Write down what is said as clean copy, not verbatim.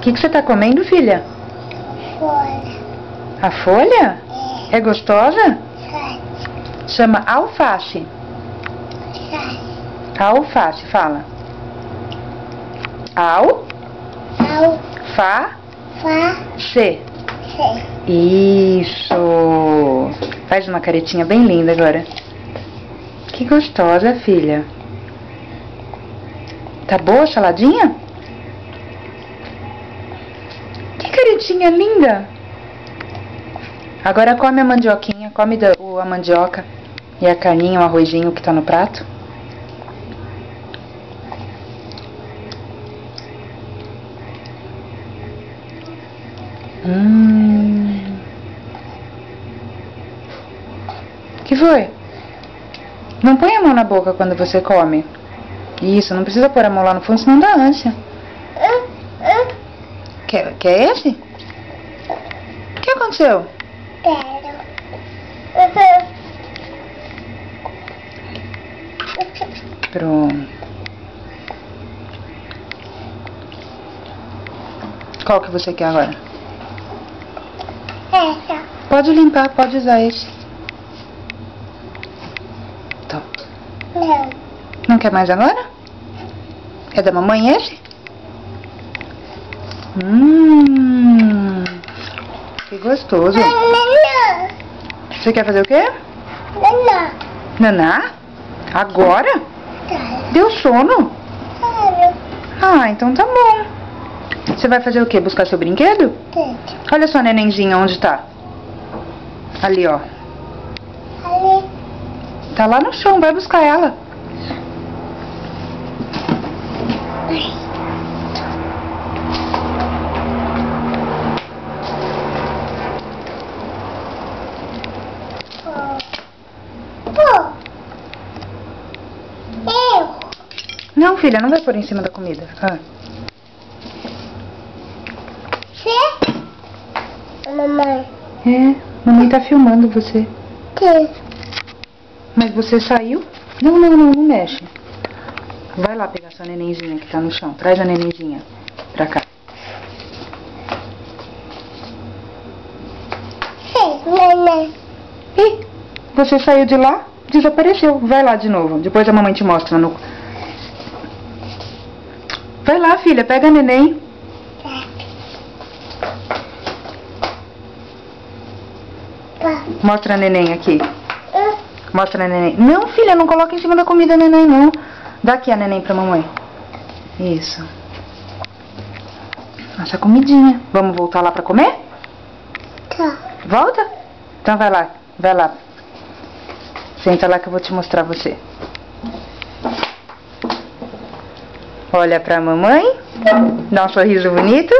que você tá comendo, filha? Folha. A folha? É gostosa? Sai. Chama alface. Sai. Alface, fala. Au. Fa. Fa. C. Se. Isso. Faz uma caretinha bem linda agora. Que gostosa, filha. Tá boa a saladinha? Que caretinha linda. Agora come a mandioquinha. Come a mandioca e a carninha, o arrozinho que tá no prato. Que foi? Não põe a mão na boca quando você come. Isso, não precisa pôr a mão lá no fundo, senão dá ânsia. Quer esse? O que aconteceu? Quero. Pronto. Qual que você quer agora? Essa. Pode limpar, pode usar esse. Então. Não. Não quer mais agora? É da mamãe esse? Que gostoso. Não. Você quer fazer o quê? Não. Naná? Agora? Quero. Deu sono? Quero. Ah, então tá bom. Você vai fazer o quê? Buscar seu brinquedo? Quero. Olha só a nenenzinha onde tá. Ali, ó. Ali. Tá lá no chão, vai buscar ela. Eu. Não, filha, não vai pôr em cima da comida. Você? Mamãe. É, mamãe tá filmando você. Que? Mas você saiu? Não mexe. Vai lá pegar sua nenenzinha que tá no chão. Traz a nenenzinha pra cá. Sim, neném. Ih, você saiu de lá? Desapareceu. Vai lá de novo. Depois a mamãe te mostra no... Vai lá, filha. Pega a neném. Mostra a neném aqui. Mostra a neném. Não, filha, não coloca em cima da comida a neném, não. Dá aqui a neném pra mamãe. Isso. Nossa comidinha. Vamos voltar lá pra comer? Tá. Volta? Então vai lá. Vai lá. Senta lá que eu vou te mostrar você. Olha pra mamãe. Dá um sorriso bonito.